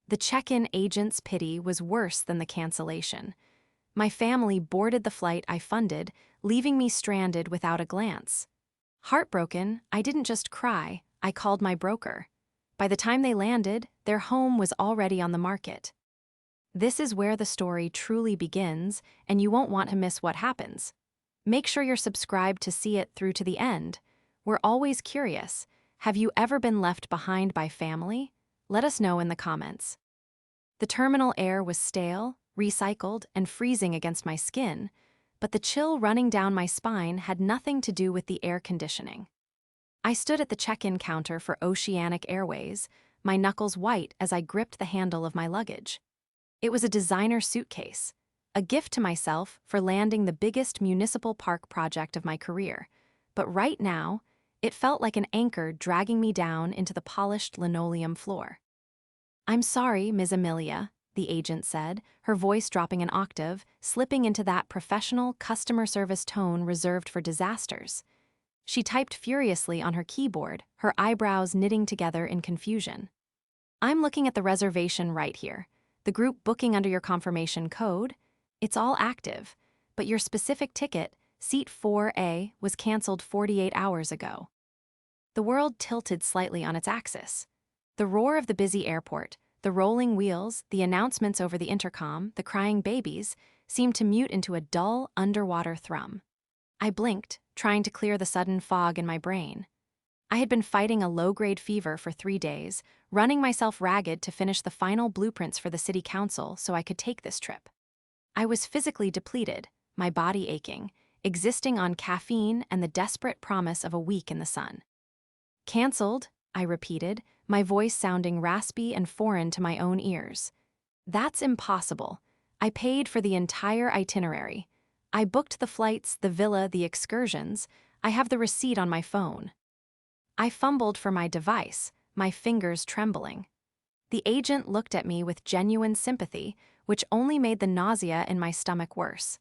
The check-in agent's pity was worse than the cancellation. My family boarded the flight I funded, leaving me stranded without a glance. Heartbroken, I didn't just cry, I called my broker. By the time they landed, their home was already on the market. This is where the story truly begins, and you won't want to miss what happens. Make sure you're subscribed to see it through to the end. We're always curious. Have you ever been left behind by family? Let us know in the comments. The terminal air was stale, recycled, and freezing against my skin, but the chill running down my spine had nothing to do with the air conditioning. I stood at the check-in counter for Oceanic Airways, my knuckles white as I gripped the handle of my luggage. It was a designer suitcase, a gift to myself for landing the biggest municipal park project of my career, but right now, it felt like an anchor dragging me down into the polished linoleum floor. "I'm sorry, Ms. Amelia," the agent said, her voice dropping an octave, slipping into that professional customer service tone reserved for disasters. She typed furiously on her keyboard, her eyebrows knitting together in confusion. "I'm looking at the reservation right here. The group booking under your confirmation code. It's all active, but your specific ticket, seat 4A, was canceled 48 hours ago." The world tilted slightly on its axis. The roar of the busy airport, the rolling wheels, the announcements over the intercom, the crying babies, seemed to mute into a dull, underwater thrum. I blinked, trying to clear the sudden fog in my brain. I had been fighting a low-grade fever for 3 days, running myself ragged to finish the final blueprints for the city council so I could take this trip. I was physically depleted, my body aching, existing on caffeine and the desperate promise of a week in the sun. "Cancelled," I repeated, my voice sounding raspy and foreign to my own ears. "That's impossible. I paid for the entire itinerary. I booked the flights, the villa, the excursions. I have the receipt on my phone." I fumbled for my device, my fingers trembling. The agent looked at me with genuine sympathy, which only made the nausea in my stomach worse.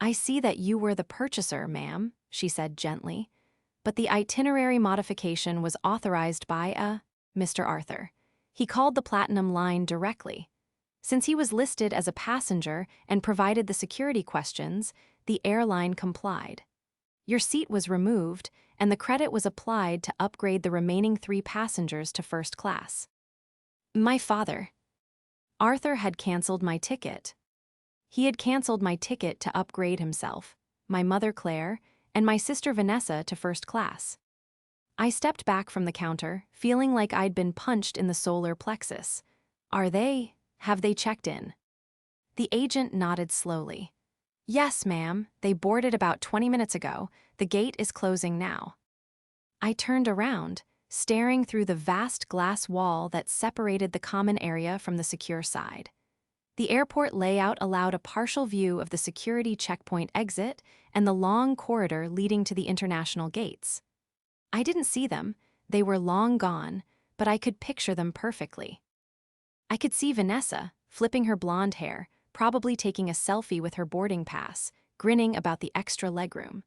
"I see that you were the purchaser, ma'am," she said gently. "But the itinerary modification was authorized by Mr. Arthur." He called the Platinum line directly. Since he was listed as a passenger and provided the security questions, the airline complied. "Your seat was removed, and the credit was applied to upgrade the remaining 3 passengers to first class." My father. Arthur had canceled my ticket. He had canceled my ticket to upgrade himself, my mother Claire, and my sister Vanessa to first class. I stepped back from the counter, feeling like I'd been punched in the solar plexus. Have they checked in?" The agent nodded slowly. "Yes, ma'am, they boarded about 20 minutes ago. The gate is closing now." I turned around, staring through the vast glass wall that separated the common area from the secure side. The airport layout allowed a partial view of the security checkpoint exit and the long corridor leading to the international gates. I didn't see them, they were long gone, but I could picture them perfectly. I could see Vanessa, flipping her blonde hair, probably taking a selfie with her boarding pass, grinning about the extra legroom.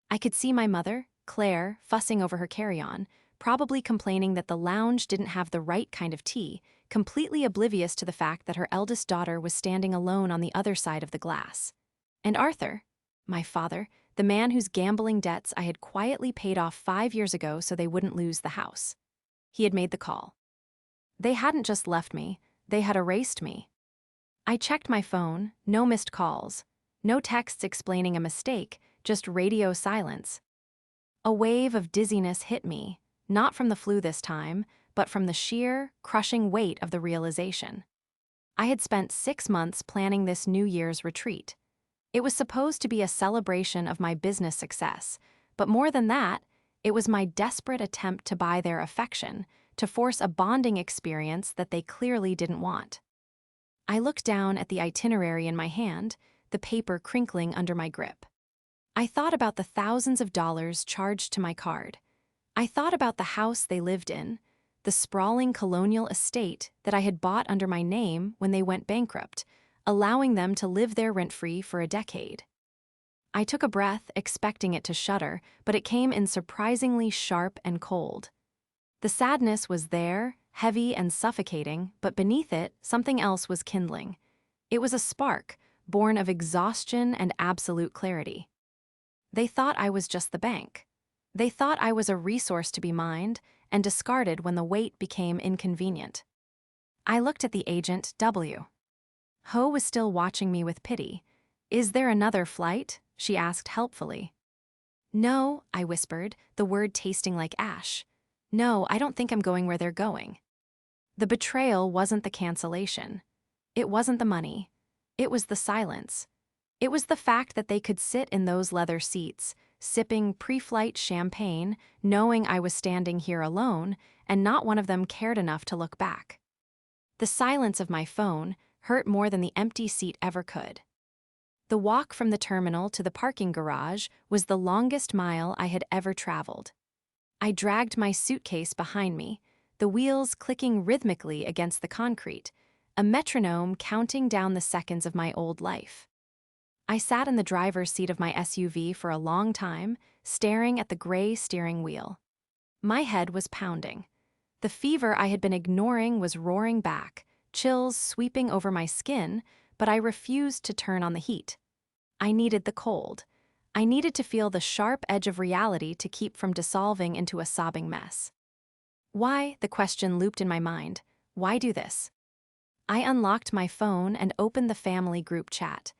I could see my mother, Claire, fussing over her carry-on, probably complaining that the lounge didn't have the right kind of tea, completely oblivious to the fact that her eldest daughter was standing alone on the other side of the glass. And Arthur, my father, the man whose gambling debts I had quietly paid off 5 years ago so they wouldn't lose the house. He had made the call. They hadn't just left me, they had erased me. I checked my phone, no missed calls, no texts explaining a mistake, just radio silence. A wave of dizziness hit me, not from the flu this time, but from the sheer, crushing weight of the realization. I had spent 6 months planning this New Year's retreat. It was supposed to be a celebration of my business success, but more than that, it was my desperate attempt to buy their affection, to force a bonding experience that they clearly didn't want. I looked down at the itinerary in my hand, the paper crinkling under my grip. I thought about the thousands of dollars charged to my card. I thought about the house they lived in, the sprawling colonial estate that I had bought under my name when they went bankrupt, allowing them to live there rent-free for a decade. I took a breath, expecting it to shudder, but it came in surprisingly sharp and cold. The sadness was there, heavy and suffocating, but beneath it, something else was kindling. It was a spark, born of exhaustion and absolute clarity. They thought I was just the bank. They thought I was a resource to be mined and discarded when the wait became inconvenient. I looked at the agent, W. Ho was still watching me with pity. "Is there another flight?" she asked helpfully. "No," I whispered, the word tasting like ash. "No, I don't think I'm going where they're going." The betrayal wasn't the cancellation. It wasn't the money. It was the silence. It was the fact that they could sit in those leather seats, sipping pre-flight champagne, knowing I was standing here alone, and not one of them cared enough to look back. The silence of my phone hurt more than the empty seat ever could. The walk from the terminal to the parking garage was the longest mile I had ever traveled. I dragged my suitcase behind me, the wheels clicking rhythmically against the concrete, a metronome counting down the seconds of my old life. I sat in the driver's seat of my SUV for a long time, staring at the gray steering wheel. My head was pounding. The fever I had been ignoring was roaring back, chills sweeping over my skin, but I refused to turn on the heat. I needed the cold. I needed to feel the sharp edge of reality to keep from dissolving into a sobbing mess. Why? The question looped in my mind. Why do this? I unlocked my phone and opened the family group chat.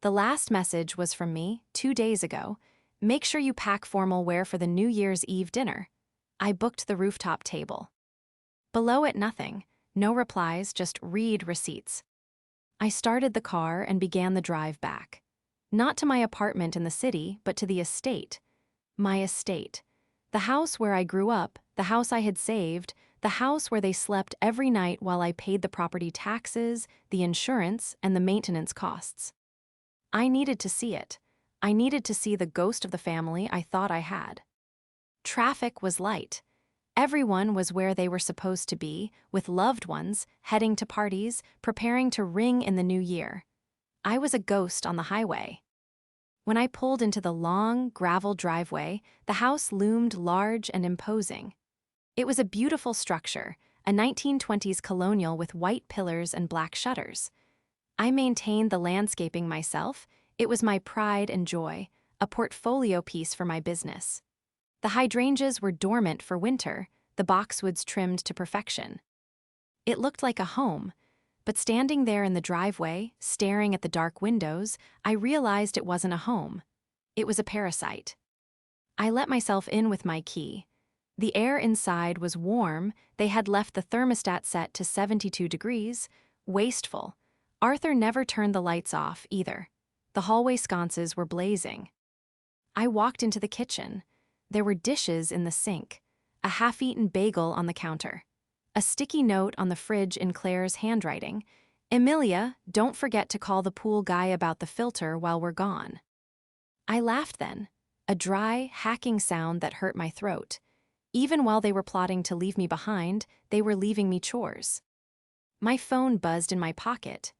The last message was from me, 2 days ago. "Make sure you pack formal wear for the New Year's Eve dinner." I booked the rooftop table. Below it, nothing. No replies, just read receipts. I started the car and began the drive back. Not to my apartment in the city, but to the estate. My estate. The house where I grew up, the house I had saved, the house where they slept every night while I paid the property taxes, the insurance, and the maintenance costs. I needed to see it. I needed to see the ghost of the family I thought I had. Traffic was light. Everyone was where they were supposed to be, with loved ones, heading to parties, preparing to ring in the new year. I was a ghost on the highway. When I pulled into the long, gravel driveway, the house loomed large and imposing. It was a beautiful structure, a 1920s colonial with white pillars and black shutters. I maintained the landscaping myself. It was my pride and joy, a portfolio piece for my business. The hydrangeas were dormant for winter, the boxwoods trimmed to perfection. It looked like a home, but standing there in the driveway, staring at the dark windows, I realized it wasn't a home. It was a parasite. I let myself in with my key. The air inside was warm. They had left the thermostat set to 72 degrees. Wasteful. Arthur never turned the lights off, either. The hallway sconces were blazing. I walked into the kitchen. There were dishes in the sink, a half-eaten bagel on the counter, a sticky note on the fridge in Claire's handwriting. "Emilia, don't forget to call the pool guy about the filter while we're gone." I laughed then, a dry, hacking sound that hurt my throat. Even while they were plotting to leave me behind, they were leaving me chores. My phone buzzed in my pocket.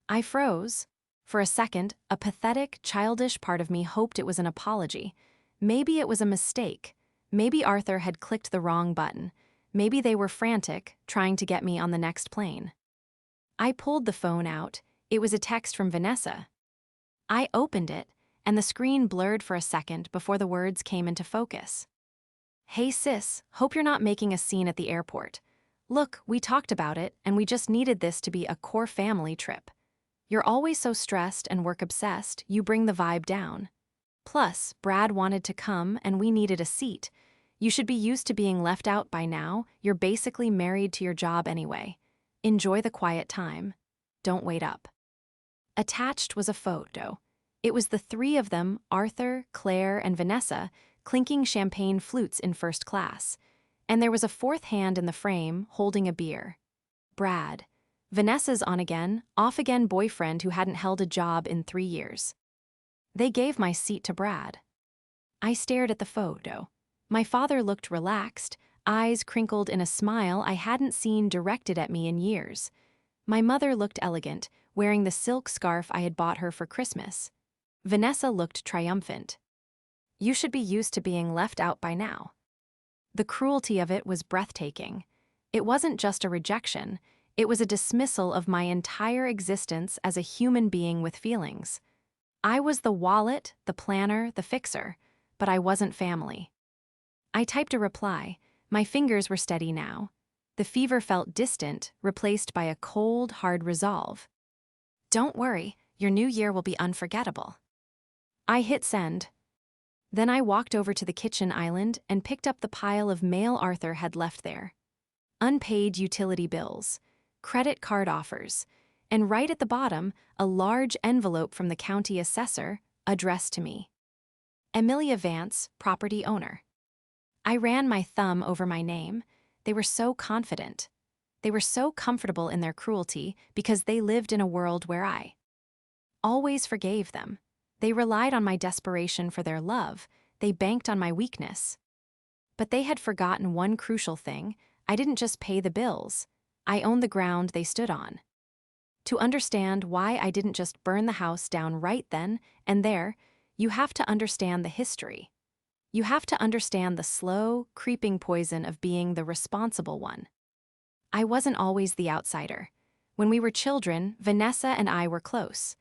I froze. For a second, a pathetic, childish part of me hoped it was an apology. Maybe it was a mistake. Maybe Arthur had clicked the wrong button. Maybe they were frantic, trying to get me on the next plane. I pulled the phone out. It was a text from Vanessa. I opened it, and the screen blurred for a second before the words came into focus. "Hey sis, hope you're not making a scene at the airport. Look, we talked about it, and we just needed this to be a core family trip. You're always so stressed and work-obsessed, you bring the vibe down. Plus, Brad wanted to come and we needed a seat. You should be used to being left out by now. You're basically married to your job anyway. Enjoy the quiet time. Don't wait up." Attached was a photo. It was the three of them, Arthur, Claire, and Vanessa, clinking champagne flutes in first class. And there was a fourth hand in the frame, holding a beer. Brad. Vanessa's on-again, off-again boyfriend who hadn't held a job in 3 years. They gave my seat to Brad. I stared at the photo. My father looked relaxed, eyes crinkled in a smile I hadn't seen directed at me in years. My mother looked elegant, wearing the silk scarf I had bought her for Christmas. Vanessa looked triumphant. You should be used to being left out by now. The cruelty of it was breathtaking. It wasn't just a rejection, it was a dismissal of my entire existence as a human being with feelings. I was the wallet, the planner, the fixer, but I wasn't family. I typed a reply. My fingers were steady now. The fever felt distant, replaced by a cold, hard resolve. Don't worry, your new year will be unforgettable. I hit send. Then I walked over to the kitchen island and picked up the pile of mail Arthur had left there. Unpaid utility bills, credit card offers, and right at the bottom, a large envelope from the county assessor addressed to me. Amelia Vance, property owner. I ran my thumb over my name. They were so confident. They were so comfortable in their cruelty because they lived in a world where I always forgave them. They relied on my desperation for their love. They banked on my weakness. But they had forgotten one crucial thing. I didn't just pay the bills. I owned the ground they stood on. To understand why I didn't just burn the house down right then and there, you have to understand the history. You have to understand the slow, creeping poison of being the responsible one. I wasn't always the outsider. When we were children, Vanessa and I were close.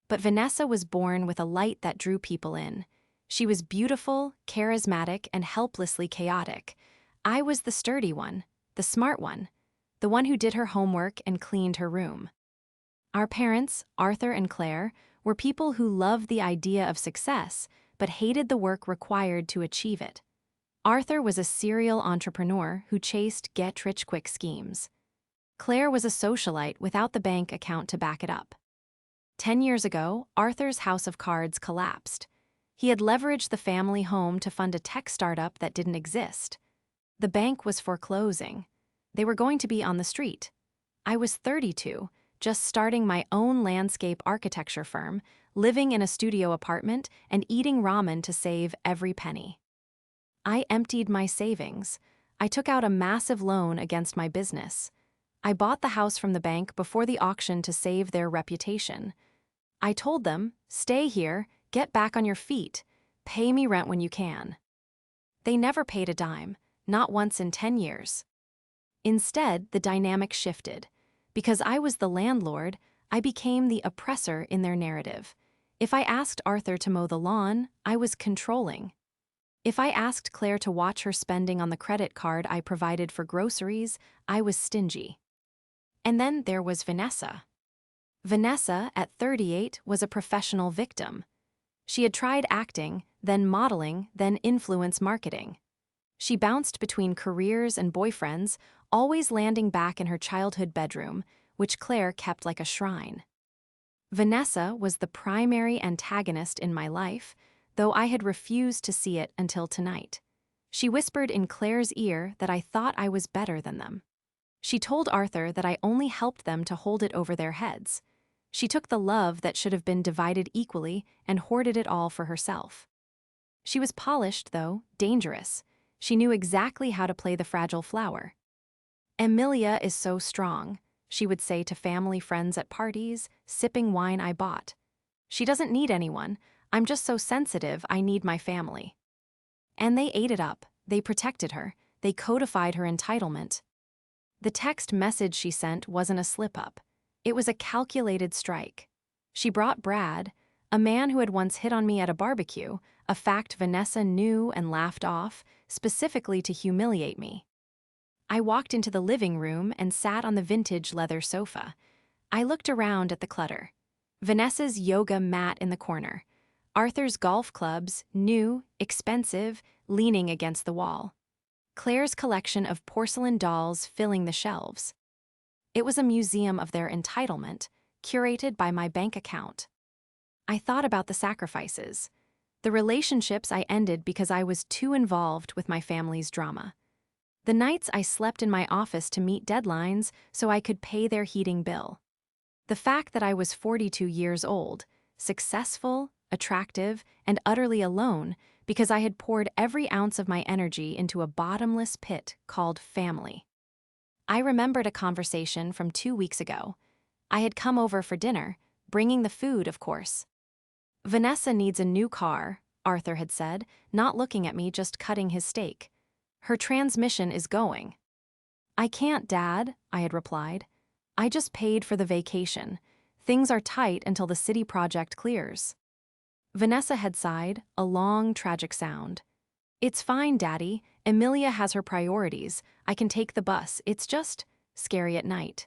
But Vanessa was born with a light that drew people in. She was beautiful, charismatic, and helplessly chaotic. I was the sturdy one, the smart one, the one who did her homework and cleaned her room. Our parents, Arthur and Claire, were people who loved the idea of success, but hated the work required to achieve it. Arthur was a serial entrepreneur who chased get-rich-quick schemes. Claire was a socialite without the bank account to back it up. 10 years ago, Arthur's house of cards collapsed. He had leveraged the family home to fund a tech startup that didn't exist. The bank was foreclosing. They were going to be on the street. I was 32, just starting my own landscape architecture firm, living in a studio apartment and eating ramen to save every penny. I emptied my savings. I took out a massive loan against my business. I bought the house from the bank before the auction to save their reputation. I told them, stay here, get back on your feet, pay me rent when you can. They never paid a dime, not once in 10 years. Instead, the dynamic shifted. Because I was the landlord, I became the oppressor in their narrative. If I asked Arthur to mow the lawn, I was controlling. If I asked Claire to watch her spending on the credit card I provided for groceries, I was stingy. And then there was Vanessa. Vanessa, at 38, was a professional victim. She had tried acting, then modeling, then influence marketing. She bounced between careers and boyfriends, always landing back in her childhood bedroom, which Claire kept like a shrine. Vanessa was the primary antagonist in my life, though I had refused to see it until tonight. She whispered in Claire's ear that I thought I was better than them. She told Arthur that I only helped them to hold it over their heads. She took the love that should have been divided equally and hoarded it all for herself. She was polished, though, dangerous. She knew exactly how to play the fragile flower. Amelia is so strong, she would say to family friends at parties, sipping wine I bought. She doesn't need anyone. I'm just so sensitive, I need my family. And they ate it up. They protected her. They codified her entitlement. The text message she sent wasn't a slip-up. It was a calculated strike. She brought Brad, a man who had once hit on me at a barbecue, a fact Vanessa knew and laughed off, specifically to humiliate me. I walked into the living room and sat on the vintage leather sofa. I looked around at the clutter. Vanessa's yoga mat in the corner. Arthur's golf clubs, new, expensive, leaning against the wall. Claire's collection of porcelain dolls filling the shelves. It was a museum of their entitlement, curated by my bank account. I thought about the sacrifices, the relationships I ended because I was too involved with my family's drama. The nights I slept in my office to meet deadlines so I could pay their heating bill. The fact that I was 42 years old, successful, attractive, and utterly alone because I had poured every ounce of my energy into a bottomless pit called family. I remembered a conversation from 2 weeks ago. I had come over for dinner, bringing the food, of course. Vanessa needs a new car, Arthur had said, not looking at me, just cutting his steak. Her transmission is going. "I can't, Dad," I had replied. "I just paid for the vacation. Things are tight until the city project clears." Vanessa had sighed, a long, tragic sound. "It's fine, Daddy. Emilia has her priorities. I can take the bus. It's just scary at night."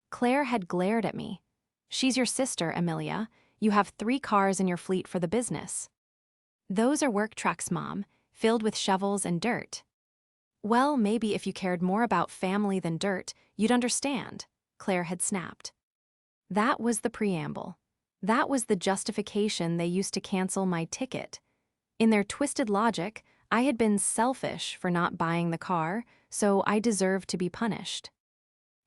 Claire had glared at me. "She's your sister, Emilia. You have 3 cars in your fleet for the business." "Those are work trucks, Mom, filled with shovels and dirt." "Well, maybe if you cared more about family than dirt, you'd understand," Claire had snapped. That was the preamble. That was the justification they used to cancel my ticket. In their twisted logic, I had been selfish for not buying the car, so I deserved to be punished.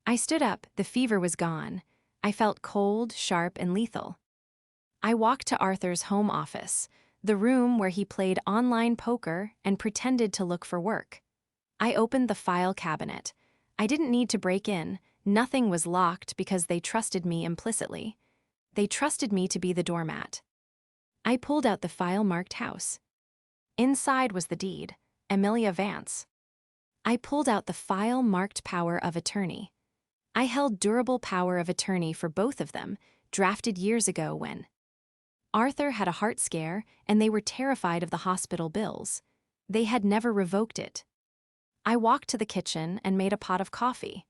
I stood up, the fever was gone. I felt cold, sharp, and lethal. I walked to Arthur's home office, the room where he played online poker and pretended to look for work. I opened the file cabinet. I didn't need to break in. Nothing was locked because they trusted me implicitly. They trusted me to be the doormat. I pulled out the file-marked house. Inside was the deed, Emilia Vance. I pulled out the file-marked power of attorney. I held durable power of attorney for both of them, drafted years ago when Arthur had a heart scare and they were terrified of the hospital bills. They had never revoked it. I walked to the kitchen and made a pot of coffee.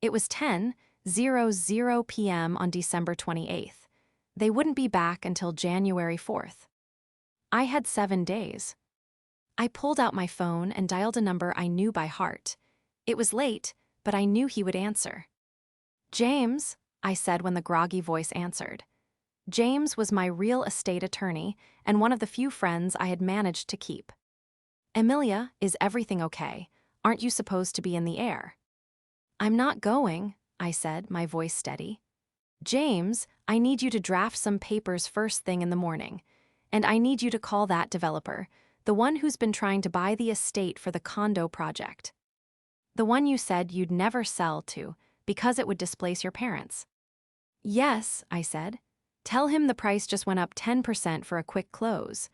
It was 10:00 p.m. on December 28th. They wouldn't be back until January 4th. I had 7 days. I pulled out my phone and dialed a number I knew by heart. It was late, but I knew he would answer. "James," I said when the groggy voice answered. James was my real estate attorney and one of the few friends I had managed to keep. "Emilia, is everything okay? Aren't you supposed to be in the air?" "I'm not going," I said, my voice steady. "James, I need you to draft some papers first thing in the morning. And I need you to call that developer, the one who's been trying to buy the estate for the condo project. The one you said you'd never sell to, because it would displace your parents." "Yes," I said. "Tell him the price just went up 10% for a quick close.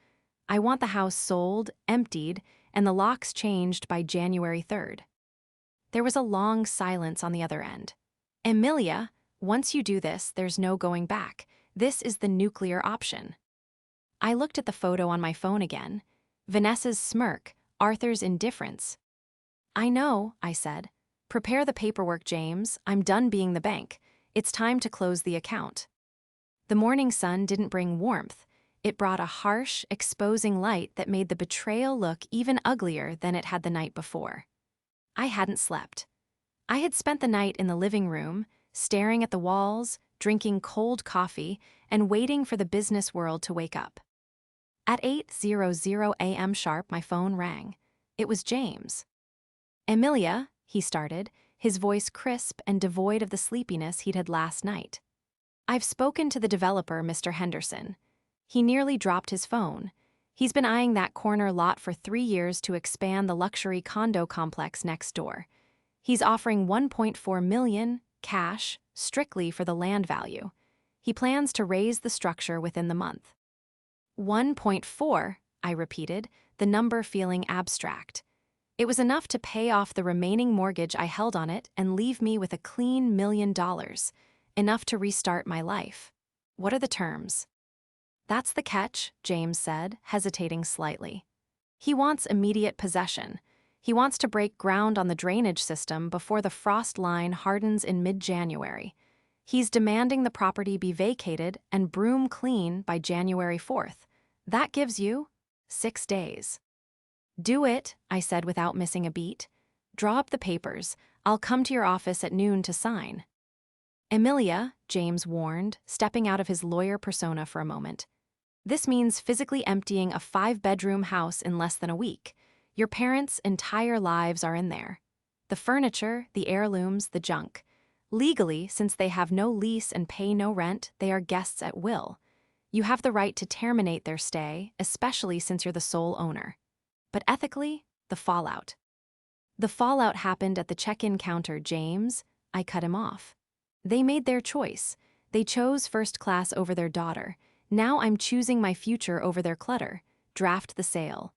I want the house sold, emptied, and the locks changed by January 3rd. There was a long silence on the other end. "Emilia, once you do this, there's no going back. This is the nuclear option." I looked at the photo on my phone again. Vanessa's smirk, Arthur's indifference. "I know," I said. "Prepare the paperwork, James. I'm done being the bank. It's time to close the account." The morning sun didn't bring warmth. It brought a harsh, exposing light that made the betrayal look even uglier than it had the night before. I hadn't slept. I had spent the night in the living room, staring at the walls, drinking cold coffee, and waiting for the business world to wake up. At 8:00 a.m. sharp, my phone rang. It was James. "Emilia," he started, his voice crisp and devoid of the sleepiness he'd had last night. "I've spoken to the developer, Mr. Henderson." He nearly dropped his phone. "He's been eyeing that corner lot for 3 years to expand the luxury condo complex next door. He's offering $1.4 million, cash, strictly for the land value. He plans to raise the structure within the month." 1.4, I repeated, the number feeling abstract. It was enough to pay off the remaining mortgage I held on it and leave me with a clean $1 million, enough to restart my life. "What are the terms?" "That's the catch," James said, hesitating slightly. "He wants immediate possession. He wants to break ground on the drainage system before the frost line hardens in mid-January. He's demanding the property be vacated and broom clean by January 4th. That gives you 6 days. "Do it," I said without missing a beat. "Draw up the papers. I'll come to your office at noon to sign." "Emilia," James warned, stepping out of his lawyer persona for a moment. "This means physically emptying a 5-bedroom house in less than a week. Your parents' entire lives are in there. The furniture, the heirlooms, the junk. Legally, since they have no lease and pay no rent, they are guests at will. You have the right to terminate their stay, especially since you're the sole owner. But ethically, the fallout." "The fallout happened at the check-in counter, James," I cut him off. "They made their choice. They chose first class over their daughter. Now I'm choosing my future over their clutter. Draft the sale."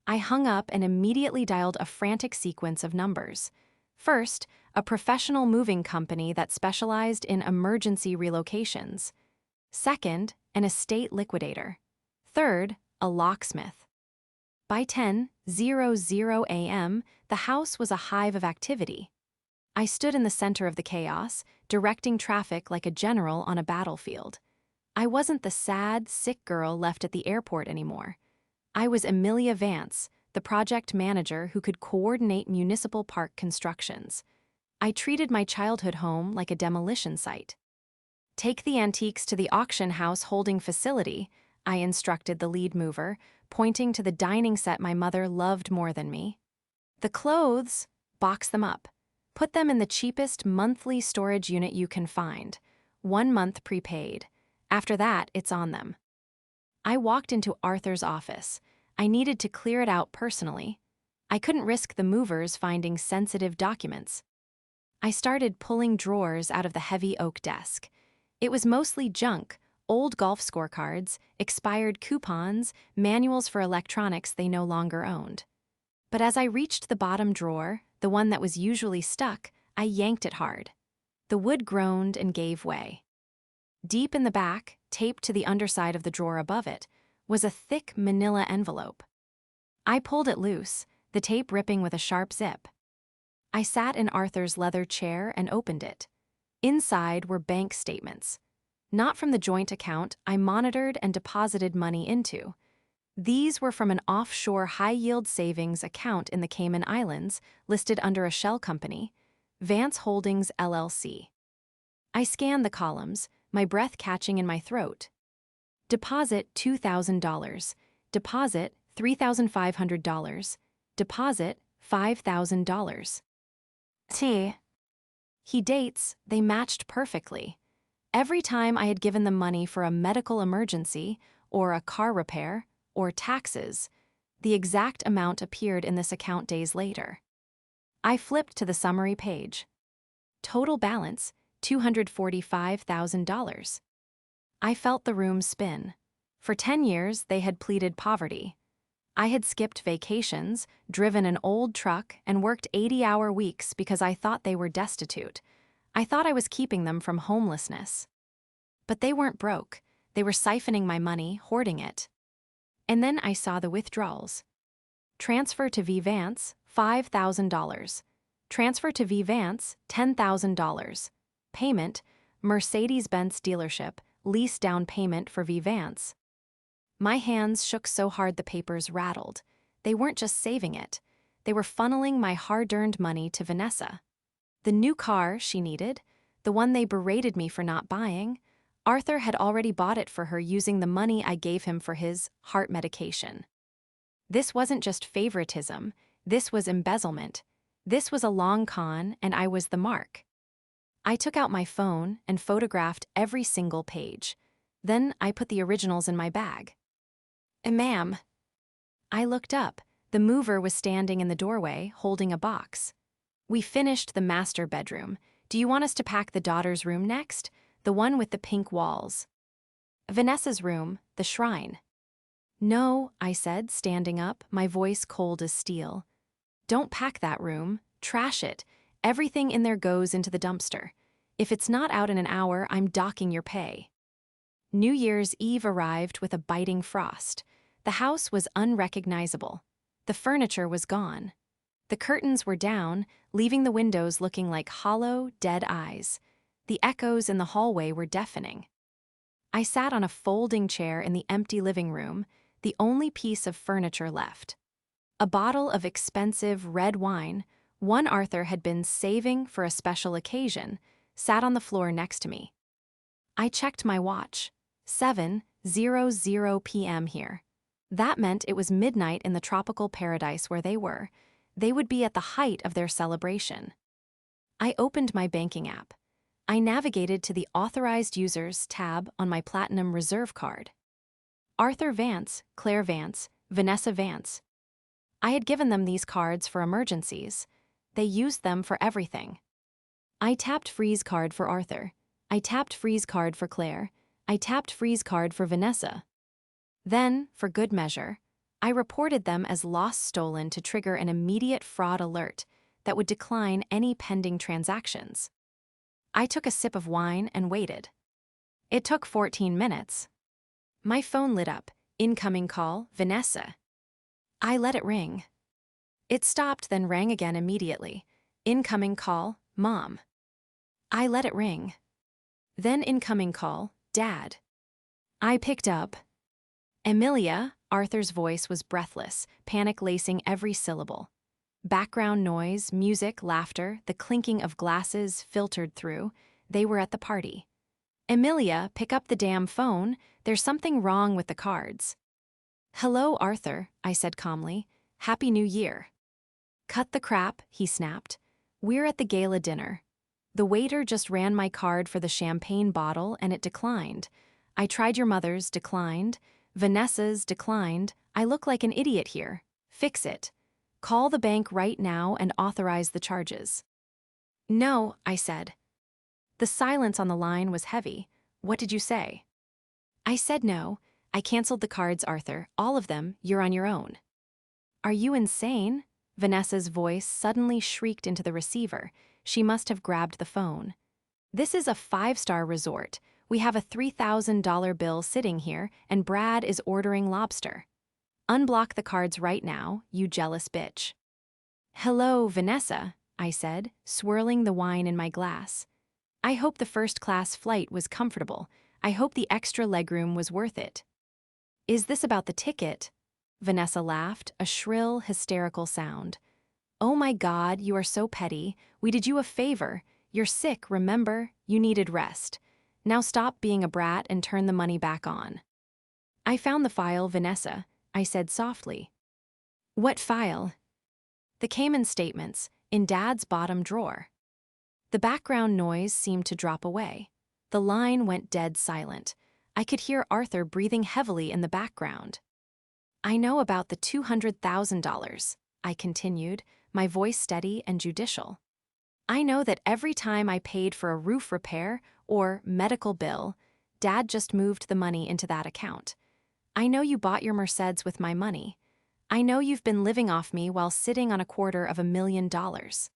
I hung up and immediately dialed a frantic sequence of numbers. First, a professional moving company that specialized in emergency relocations. Second, an estate liquidator. Third, a locksmith. By 10:00 a.m., the house was a hive of activity. I stood in the center of the chaos, directing traffic like a general on a battlefield. I wasn't the sad, sick girl left at the airport anymore. I was Amelia Vance, the project manager who could coordinate municipal park constructions. I treated my childhood home like a demolition site. "Take the antiques to the auction house holding facility," I instructed the lead mover, pointing to the dining set my mother loved more than me. "The clothes, box them up. Put them in the cheapest monthly storage unit you can find. 1 month prepaid. After that, it's on them." I walked into Arthur's office. I needed to clear it out personally. I couldn't risk the movers finding sensitive documents. I started pulling drawers out of the heavy oak desk. It was mostly junk, old golf scorecards, expired coupons, manuals for electronics they no longer owned. But as I reached the bottom drawer, the one that was usually stuck, I yanked it hard. The wood groaned and gave way. Deep in the back, taped to the underside of the drawer above it, was a thick manila envelope. I pulled it loose, the tape ripping with a sharp zip. I sat in Arthur's leather chair and opened it. Inside were bank statements. Not from the joint account I monitored and deposited money into. These were from an offshore high-yield savings account in the Cayman Islands, listed under a shell company, Vance Holdings LLC. I scanned the columns, my breath catching in my throat. Deposit $2,000. Deposit $3,500. Deposit $5,000. He dates, they matched perfectly. Every time I had given them money for a medical emergency, or a car repair, or taxes, the exact amount appeared in this account days later. I flipped to the summary page. Total balance, $245,000. I felt the room spin. For 10 years, they had pleaded poverty. I had skipped vacations, driven an old truck, and worked 80-hour weeks because I thought they were destitute. I thought I was keeping them from homelessness. But they weren't broke. They were siphoning my money, hoarding it. And then I saw the withdrawals. Transfer to V. Vance, $5,000. Transfer to V. Vance, $10,000. Payment, Mercedes-Benz dealership, lease down payment for V. Vance. My hands shook so hard the papers rattled. They weren't just saving it. They were funneling my hard-earned money to Vanessa. The new car she needed, the one they berated me for not buying, Arthur had already bought it for her using the money I gave him for his heart medication. This wasn't just favoritism, this was embezzlement. This was a long con, and I was the mark. I took out my phone and photographed every single page. Then I put the originals in my bag. "Ma'am." I looked up. The mover was standing in the doorway, holding a box. "We finished the master bedroom. Do you want us to pack the daughter's room next? The one with the pink walls." "Vanessa's room, the shrine." "No," I said, standing up, my voice cold as steel. "Don't pack that room. Trash it. Everything in there goes into the dumpster. If it's not out in an hour, I'm docking your pay." New Year's Eve arrived with a biting frost. The house was unrecognizable. The furniture was gone. The curtains were down, leaving the windows looking like hollow, dead eyes. The echoes in the hallway were deafening. I sat on a folding chair in the empty living room, the only piece of furniture left. A bottle of expensive red wine, one Arthur had been saving for a special occasion, sat on the floor next to me. I checked my watch. 7:00 p.m. here. That meant it was midnight in the tropical paradise where they were. They would be at the height of their celebration. I opened my banking app. I navigated to the Authorized Users tab on my Platinum Reserve card. Arthur Vance, Claire Vance, Vanessa Vance. I had given them these cards for emergencies. They used them for everything. I tapped Freeze card for Arthur. I tapped Freeze card for Claire. I tapped Freeze card for Vanessa. Then, for good measure, I reported them as lost stolen to trigger an immediate fraud alert. that would decline any pending transactions. I took a sip of wine and waited. It took 14 minutes. My phone lit up. Incoming call, Vanessa. I let it ring. It stopped, then rang again immediately. Incoming call, Mom. I let it ring. Then incoming call, Dad. I picked up. Emilia, Arthur's voice was breathless, panic lacing every syllable. Background noise, music, laughter, the clinking of glasses filtered through. They were at the party. Emilia, pick up the damn phone. There's something wrong with the cards. Hello, Arthur, I said calmly. Happy New Year. Cut the crap, he snapped. We're at the gala dinner. The waiter just ran my card for the champagne bottle and it declined. I tried your mother's, declined. Vanessa's, declined. I look like an idiot here. Fix it. Call the bank right now and authorize the charges. No, I said. The silence on the line was heavy. What did you say? I said no. I canceled the cards, Arthur. All of them. You're on your own. Are you insane? Vanessa's voice suddenly shrieked into the receiver. She must have grabbed the phone. This is a 5-star resort. We have a $3,000 bill sitting here, and Brad is ordering lobster. Unblock the cards right now, you jealous bitch. Hello, Vanessa, I said, swirling the wine in my glass. I hope the first-class flight was comfortable. I hope the extra legroom was worth it. Is this about the ticket? Vanessa laughed, a shrill, hysterical sound. Oh my God, you are so petty. We did you a favor. You're sick, remember? You needed rest. Now stop being a brat and turn the money back on. I found the file, Vanessa, I said softly. What file? The Cayman statements, in Dad's bottom drawer. The background noise seemed to drop away. The line went dead silent. I could hear Arthur breathing heavily in the background. I know about the $200,000, I continued, my voice steady and judicial. I know that every time I paid for a roof repair or medical bill, Dad just moved the money into that account. I know you bought your Mercedes with my money. I know you've been living off me while sitting on $250,000.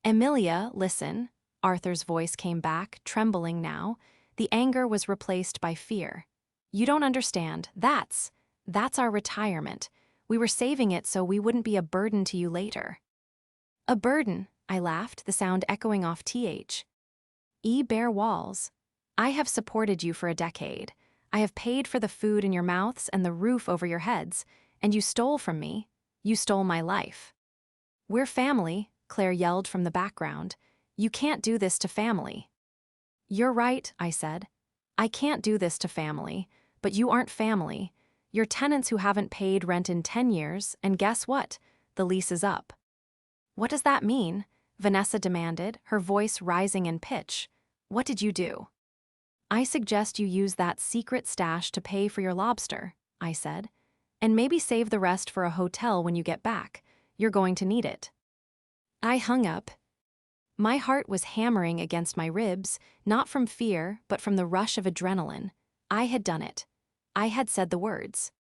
Emilia, listen, Arthur's voice came back, trembling now. The anger was replaced by fear. You don't understand. That's our retirement. We were saving it so we wouldn't be a burden to you later. A burden, I laughed, the sound echoing off th. Bare walls. I have supported you for a decade. I have paid for the food in your mouths and the roof over your heads, and you stole from me. You stole my life. We're family, Claire yelled from the background. You can't do this to family. You're right, I said. I can't do this to family, but you aren't family. You're tenants who haven't paid rent in 10 years, and guess what? The lease is up. What does that mean? Vanessa demanded, her voice rising in pitch. What did you do? I suggest you use that secret stash to pay for your lobster, I said, and maybe save the rest for a hotel when you get back. You're going to need it. I hung up. My heart was hammering against my ribs, not from fear, but from the rush of adrenaline. I had done it. I had said the words.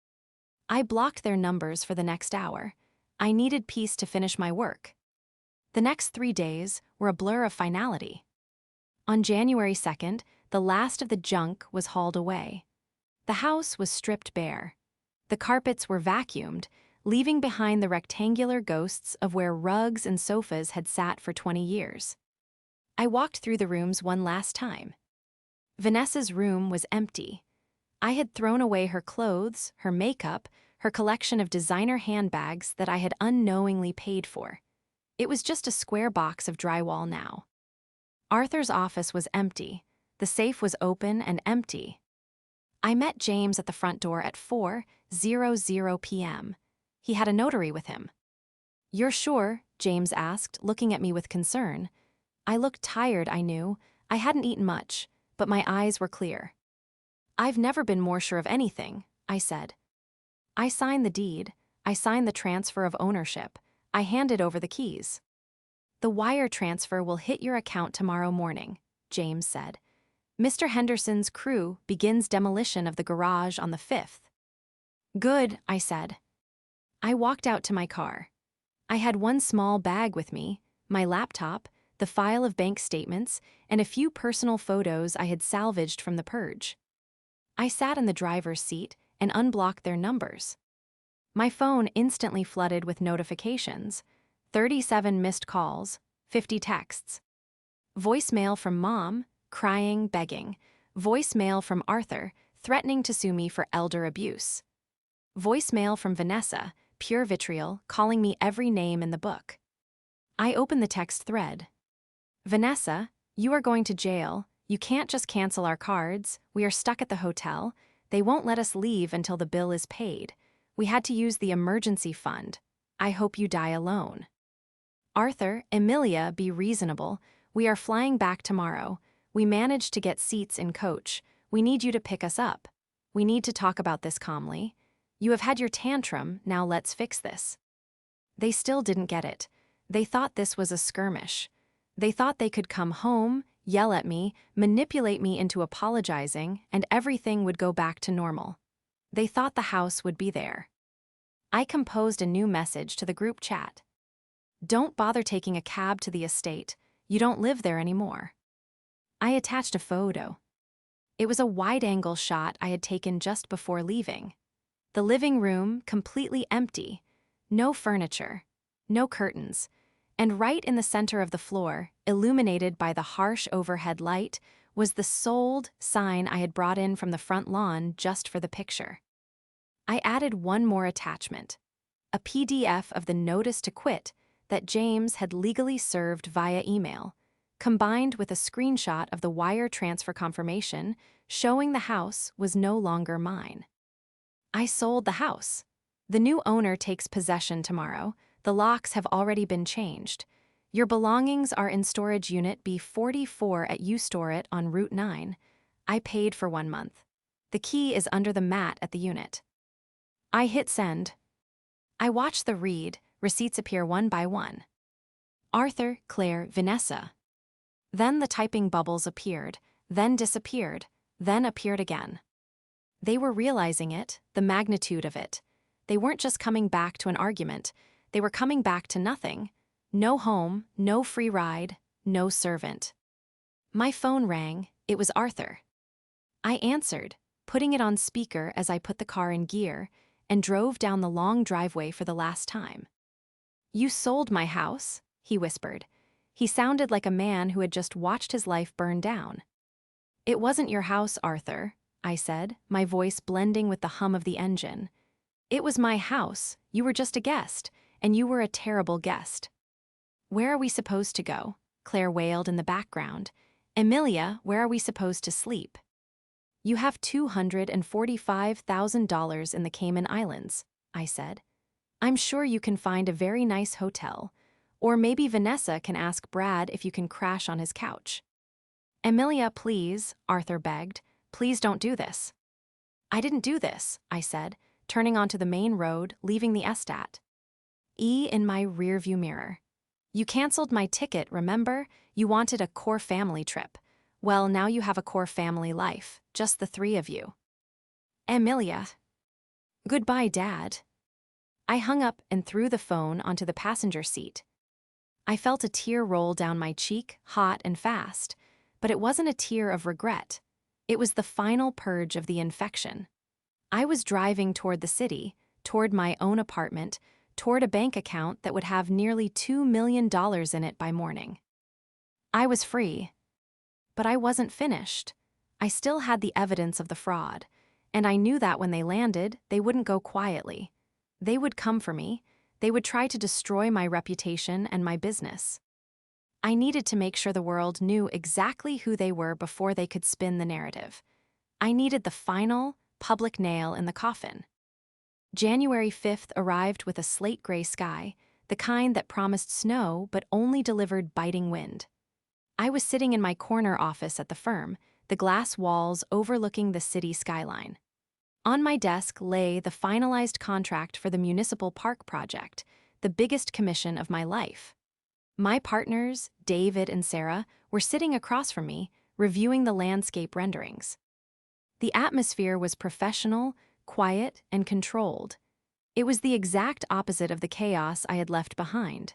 I blocked their numbers for the next hour. I needed peace to finish my work. The next 3 days were a blur of finality. On January 2nd, the last of the junk was hauled away. The house was stripped bare. The carpets were vacuumed, leaving behind the rectangular ghosts of where rugs and sofas had sat for 20 years. I walked through the rooms one last time. Vanessa's room was empty. I had thrown away her clothes, her makeup, her collection of designer handbags that I had unknowingly paid for. It was just a square box of drywall now. Arthur's office was empty. The safe was open and empty. I met James at the front door at 4:00 p.m. He had a notary with him. You're sure? James asked, looking at me with concern. I looked tired, I knew. I hadn't eaten much, but my eyes were clear. I've never been more sure of anything, I said. I signed the deed. I signed the transfer of ownership. I handed over the keys. The wire transfer will hit your account tomorrow morning, James said. Mr. Henderson's crew begins demolition of the garage on the 5th. Good, I said. I walked out to my car. I had one small bag with me, my laptop, the file of bank statements, and a few personal photos I had salvaged from the purge. I sat in the driver's seat and unblocked their numbers. My phone instantly flooded with notifications: 37 missed calls, 50 texts. Voicemail from Mom, crying, begging. Voicemail from Arthur, threatening to sue me for elder abuse. Voicemail from Vanessa, pure vitriol, calling me every name in the book. I opened the text thread. Vanessa, you are going to jail. You can't just cancel our cards. We are stuck at the hotel. They won't let us leave until the bill is paid. We had to use the emergency fund. I hope you die alone. Arthur, Emilia, be reasonable. We are flying back tomorrow. We managed to get seats in coach. We need you to pick us up. We need to talk about this calmly. You have had your tantrum, now let's fix this. They still didn't get it. They thought this was a skirmish. They thought they could come home, yell at me, manipulate me into apologizing, and everything would go back to normal. They thought the house would be there. I composed a new message to the group chat. Don't bother taking a cab to the estate. You don't live there anymore. I attached a photo. It was a wide-angle shot I had taken just before leaving. The living room completely empty, no furniture, no curtains, and right in the center of the floor, illuminated by the harsh overhead light, was the sold sign I had brought in from the front lawn just for the picture. I added one more attachment, a PDF of the notice to quit that James had legally served via email, combined with a screenshot of the wire transfer confirmation showing the house was no longer mine. I sold the house. The new owner takes possession tomorrow. The locks have already been changed. Your belongings are in storage unit B44 at U Store It on Route 9. I paid for 1 month. The key is under the mat at the unit. I hit send. I watch the read, receipts appear one by one. Arthur, Claire, Vanessa. Then the typing bubbles appeared, then disappeared, then appeared again. They were realizing it, the magnitude of it. They weren't just coming back to an argument. They were coming back to nothing. No home, no free ride, no servant. My phone rang. It was Arthur. I answered, putting it on speaker as I put the car in gear, and drove down the long driveway for the last time. You sold my house, he whispered. He sounded like a man who had just watched his life burn down. It wasn't your house, Arthur, I said, my voice blending with the hum of the engine. It was my house. You were just a guest, and you were a terrible guest. Where are we supposed to go? Claire wailed in the background. Emilia, where are we supposed to sleep? You have $245,000 in the Cayman Islands, I said. I'm sure you can find a very nice hotel, or maybe Vanessa can ask Brad if you can crash on his couch. Emilia, please, Arthur begged. Please don't do this. I didn't do this, I said, turning onto the main road, leaving the Estat. In my rearview mirror. You canceled my ticket, remember? You wanted a core family trip. Well, now you have a core family life, just the three of you. Emilia. Goodbye, Dad. I hung up and threw the phone onto the passenger seat. I felt a tear roll down my cheek, hot and fast, but it wasn't a tear of regret. It was the final purge of the infection. I was driving toward the city, toward my own apartment, toward a bank account that would have nearly $2 million in it by morning. I was free. But I wasn't finished. I still had the evidence of the fraud, and I knew that when they landed, they wouldn't go quietly. They would come for me. They would try to destroy my reputation and my business. I needed to make sure the world knew exactly who they were before they could spin the narrative. I needed the final, public nail in the coffin. January 5th arrived with a slate gray sky, the kind that promised snow but only delivered biting wind. I was sitting in my corner office at the firm, the glass walls overlooking the city skyline. On my desk lay the finalized contract for the municipal park project, the biggest commission of my life. My partners, David and Sarah, were sitting across from me, reviewing the landscape renderings. The atmosphere was professional, quiet, and controlled. It was the exact opposite of the chaos I had left behind.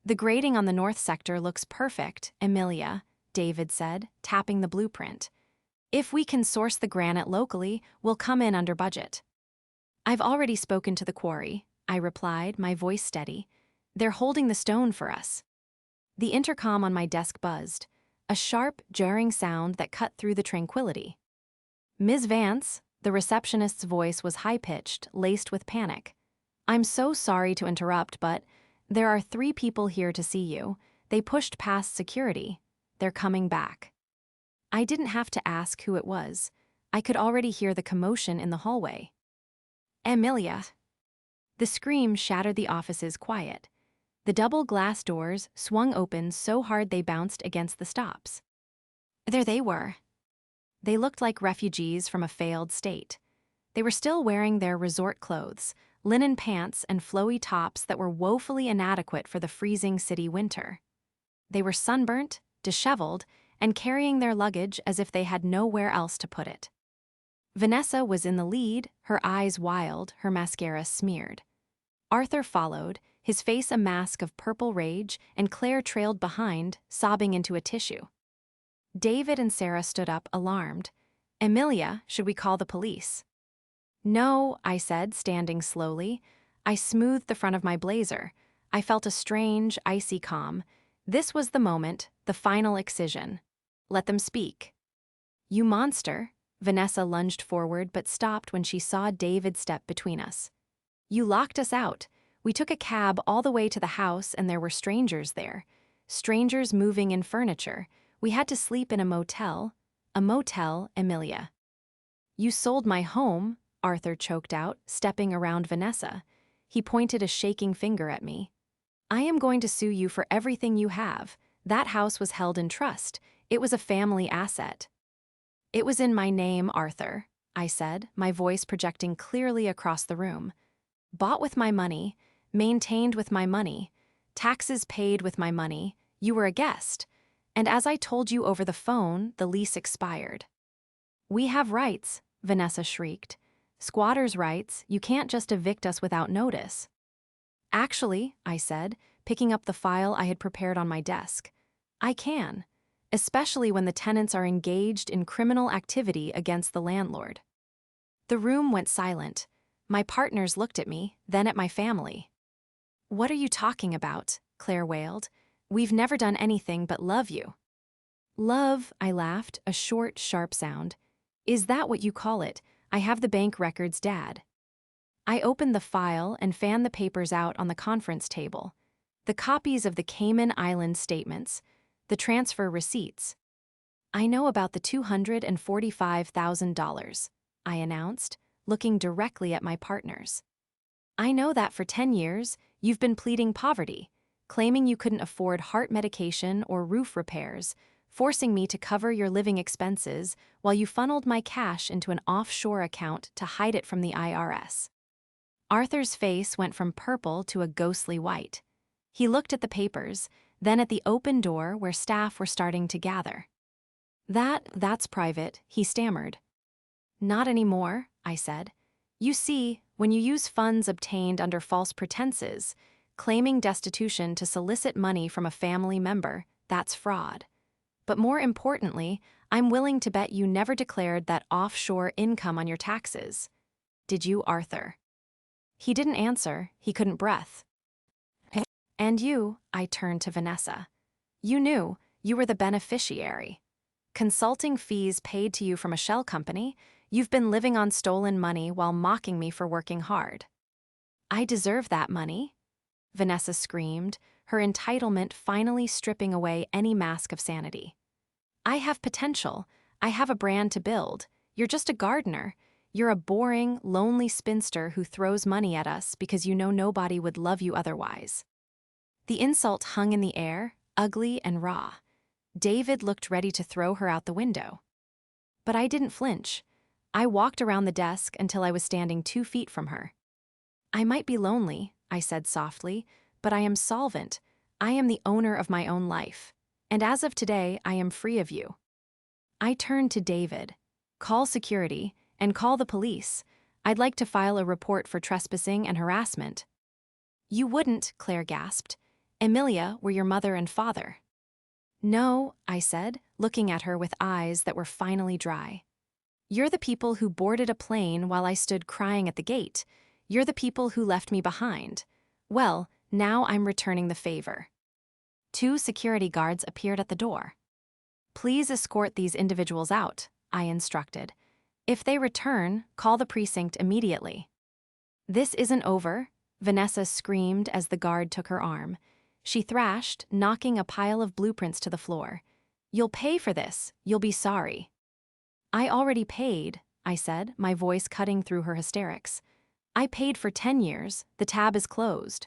The grading on the north sector looks perfect, Emilia, David said, tapping the blueprint. If we can source the granite locally, we'll come in under budget. I've already spoken to the quarry, I replied, my voice steady. They're holding the stone for us. The intercom on my desk buzzed, a sharp, jarring sound that cut through the tranquility. Ms. Vance, the receptionist's voice was high-pitched, laced with panic. I'm so sorry to interrupt, but there are 3 people here to see you. They pushed past security. They're coming back. I didn't have to ask who it was. I could already hear the commotion in the hallway. Emilia. The scream shattered the office's quiet. The double glass doors swung open so hard they bounced against the stops. There they were. They looked like refugees from a failed state. They were still wearing their resort clothes, linen pants and flowy tops that were woefully inadequate for the freezing city winter. They were sunburnt, disheveled, and carrying their luggage as if they had nowhere else to put it. Vanessa was in the lead, her eyes wild, her mascara smeared. Arthur followed, his face a mask of purple rage, and Claire trailed behind, sobbing into a tissue. David and Sarah stood up, alarmed. Emilia, should we call the police? No, I said, standing slowly. I smoothed the front of my blazer. I felt a strange, icy calm. This was the moment, the final excision. Let them speak. You monster. Vanessa lunged forward but stopped when she saw David step between us. You locked us out. We took a cab all the way to the house and there were strangers there. Strangers moving in furniture. We had to sleep in a motel. A motel, Emilia. You sold my home, Arthur choked out, stepping around Vanessa. He pointed a shaking finger at me. I am going to sue you for everything you have. That house was held in trust. It was a family asset. It was in my name, Arthur, I said, my voice projecting clearly across the room. Bought with my money, maintained with my money, taxes paid with my money. You were a guest. And as I told you over the phone, the lease expired. We have rights, Vanessa shrieked. Squatters' rights, you can't just evict us without notice. Actually, I said, picking up the file I had prepared on my desk. I can, especially when the tenants are engaged in criminal activity against the landlord. The room went silent. My partners looked at me, then at my family. What are you talking about? Claire wailed. We've never done anything but love you. Love, I laughed, a short, sharp sound. Is that what you call it? I have the bank records, Dad. I opened the file and fanned the papers out on the conference table. The copies of the Cayman Islands statements, the transfer receipts. I know about the $245,000, I announced, looking directly at my partners. I know that for 10 years, you've been pleading poverty, claiming you couldn't afford heart medication or roof repairs, forcing me to cover your living expenses while you funneled my cash into an offshore account to hide it from the IRS. Arthur's face went from purple to a ghostly white. He looked at the papers, then at the open door where staff were starting to gather. That's private, he stammered. Not anymore, I said. You see, when you use funds obtained under false pretenses, claiming destitution to solicit money from a family member, that's fraud. But more importantly, I'm willing to bet you never declared that offshore income on your taxes. Did you, Arthur? He didn't answer, he couldn't breath. And you, I turned to Vanessa. You knew, you were the beneficiary. Consulting fees paid to you from a shell company, you've been living on stolen money while mocking me for working hard. I deserve that money, Vanessa screamed, her entitlement finally stripping away any mask of sanity. I have potential. I have a brand to build. You're just a gardener. You're a boring, lonely spinster who throws money at us because you know nobody would love you otherwise. The insult hung in the air, ugly and raw. David looked ready to throw her out the window. But I didn't flinch. I walked around the desk until I was standing 2 feet from her. I might be lonely, I said softly, but I am solvent. I am the owner of my own life. And as of today, I am free of you. I turned to David. Call security, and call the police. I'd like to file a report for trespassing and harassment. You wouldn't, Claire gasped. Emilia were your mother and father. No, I said, looking at her with eyes that were finally dry. You're the people who boarded a plane while I stood crying at the gate. You're the people who left me behind. Well, now I'm returning the favor. 2 security guards appeared at the door. Please escort these individuals out, I instructed. If they return, call the precinct immediately. This isn't over, Vanessa screamed as the guard took her arm. She thrashed, knocking a pile of blueprints to the floor. You'll pay for this, you'll be sorry. I already paid, I said, my voice cutting through her hysterics. I paid for 10 years, the tab is closed.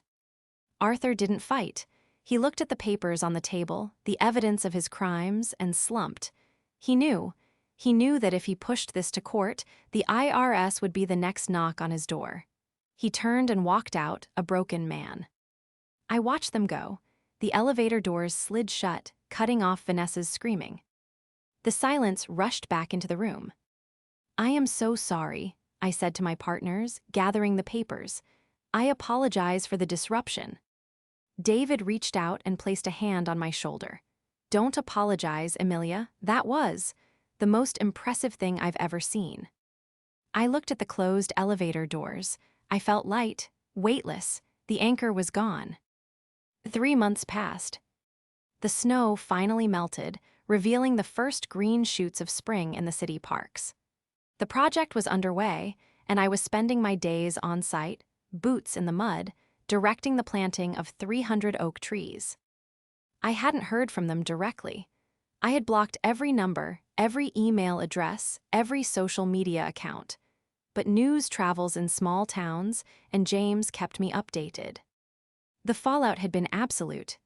Arthur didn't fight. He looked at the papers on the table, the evidence of his crimes, and slumped. He knew that if he pushed this to court, the IRS would be the next knock on his door. He turned and walked out, a broken man. I watched them go. The elevator doors slid shut, cutting off Vanessa's screaming. The silence rushed back into the room. I am so sorry, I said to my partners, gathering the papers. I apologize for the disruption. David reached out and placed a hand on my shoulder. Don't apologize, Emilia. That was the most impressive thing I've ever seen. I looked at the closed elevator doors. I felt light, weightless. The anchor was gone. 3 months passed. The snow finally melted, revealing the first green shoots of spring in the city parks. The project was underway, and I was spending my days on site, boots in the mud, directing the planting of 300 oak trees. I hadn't heard from them directly. I had blocked every number, every email address, every social media account. But news travels in small towns, and James kept me updated. The fallout had been absolute.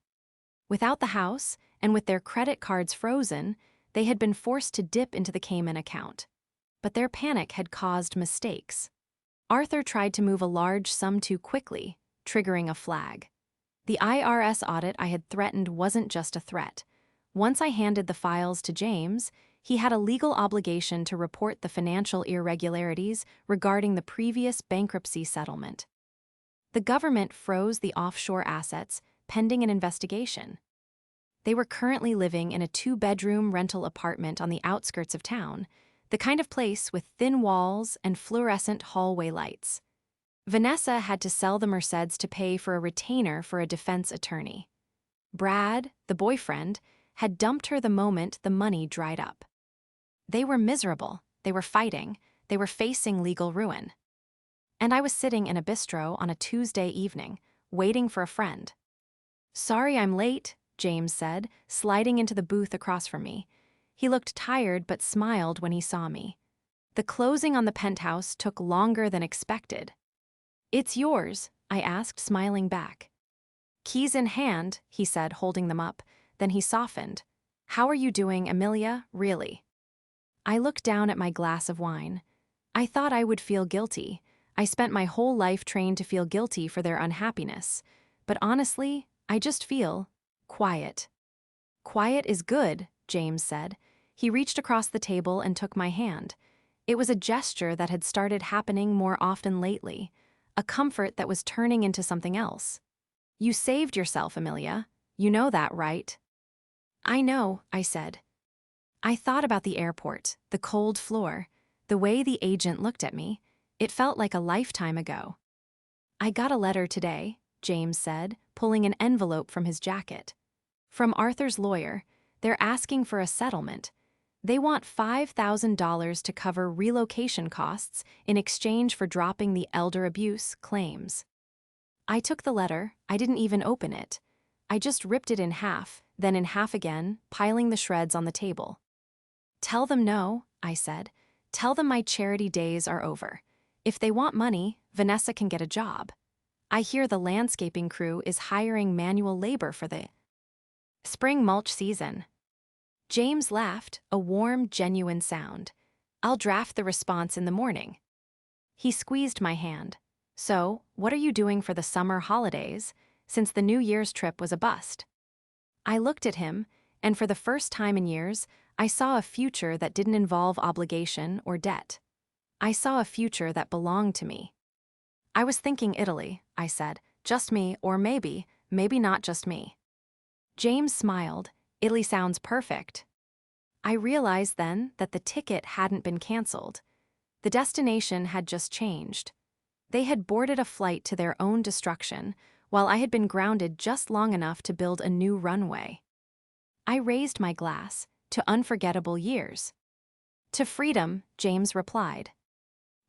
Without the house, and with their credit cards frozen, they had been forced to dip into the Cayman account. But their panic had caused mistakes. Arthur tried to move a large sum too quickly, triggering a flag. The IRS audit I had threatened wasn't just a threat. Once I handed the files to James, he had a legal obligation to report the financial irregularities regarding the previous bankruptcy settlement. The government froze the offshore assets, pending an investigation. They were currently living in a 2-bedroom rental apartment on the outskirts of town, the kind of place with thin walls and fluorescent hallway lights. Vanessa had to sell the Mercedes to pay for a retainer for a defense attorney. Brad, the boyfriend, had dumped her the moment the money dried up. They were miserable, they were fighting, they were facing legal ruin. And I was sitting in a bistro on a Tuesday evening, waiting for a friend. Sorry I'm late, James said, sliding into the booth across from me. He looked tired but smiled when he saw me. The closing on the penthouse took longer than expected. It's yours, I asked, smiling back. Keys in hand, he said, holding them up. Then he softened. How are you doing, Emilia, really? I looked down at my glass of wine. I thought I would feel guilty. I spent my whole life trained to feel guilty for their unhappiness. But honestly, I just feel quiet. Quiet is good, James said. He reached across the table and took my hand. It was a gesture that had started happening more often lately, a comfort that was turning into something else. You saved yourself, Emilia. You know that, right? I know, I said. I thought about the airport, the cold floor, the way the agent looked at me. It felt like a lifetime ago. I got a letter today, James said, pulling an envelope from his jacket. From Arthur's lawyer, they're asking for a settlement. They want $5,000 to cover relocation costs in exchange for dropping the elder abuse claims. I took the letter. I didn't even open it. I just ripped it in half, then in half again, piling the shreds on the table. Tell them no, I said. Tell them my charity days are over. If they want money, Vanessa can get a job. I hear the landscaping crew is hiring manual labor for the spring mulch season. James laughed, a warm, genuine sound. I'll draft the response in the morning. He squeezed my hand. So, what are you doing for the summer holidays, since the New Year's trip was a bust? I looked at him, and for the first time in years, I saw a future that didn't involve obligation or debt. I saw a future that belonged to me. I was thinking Italy, I said. Just me, or maybe, maybe not just me. James smiled. Italy sounds perfect. I realized then that the ticket hadn't been canceled. The destination had just changed. They had boarded a flight to their own destruction, while I had been grounded just long enough to build a new runway. I raised my glass to unforgettable years. To freedom, James replied.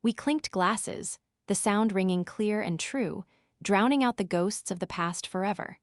We clinked glasses, the sound ringing clear and true, drowning out the ghosts of the past forever.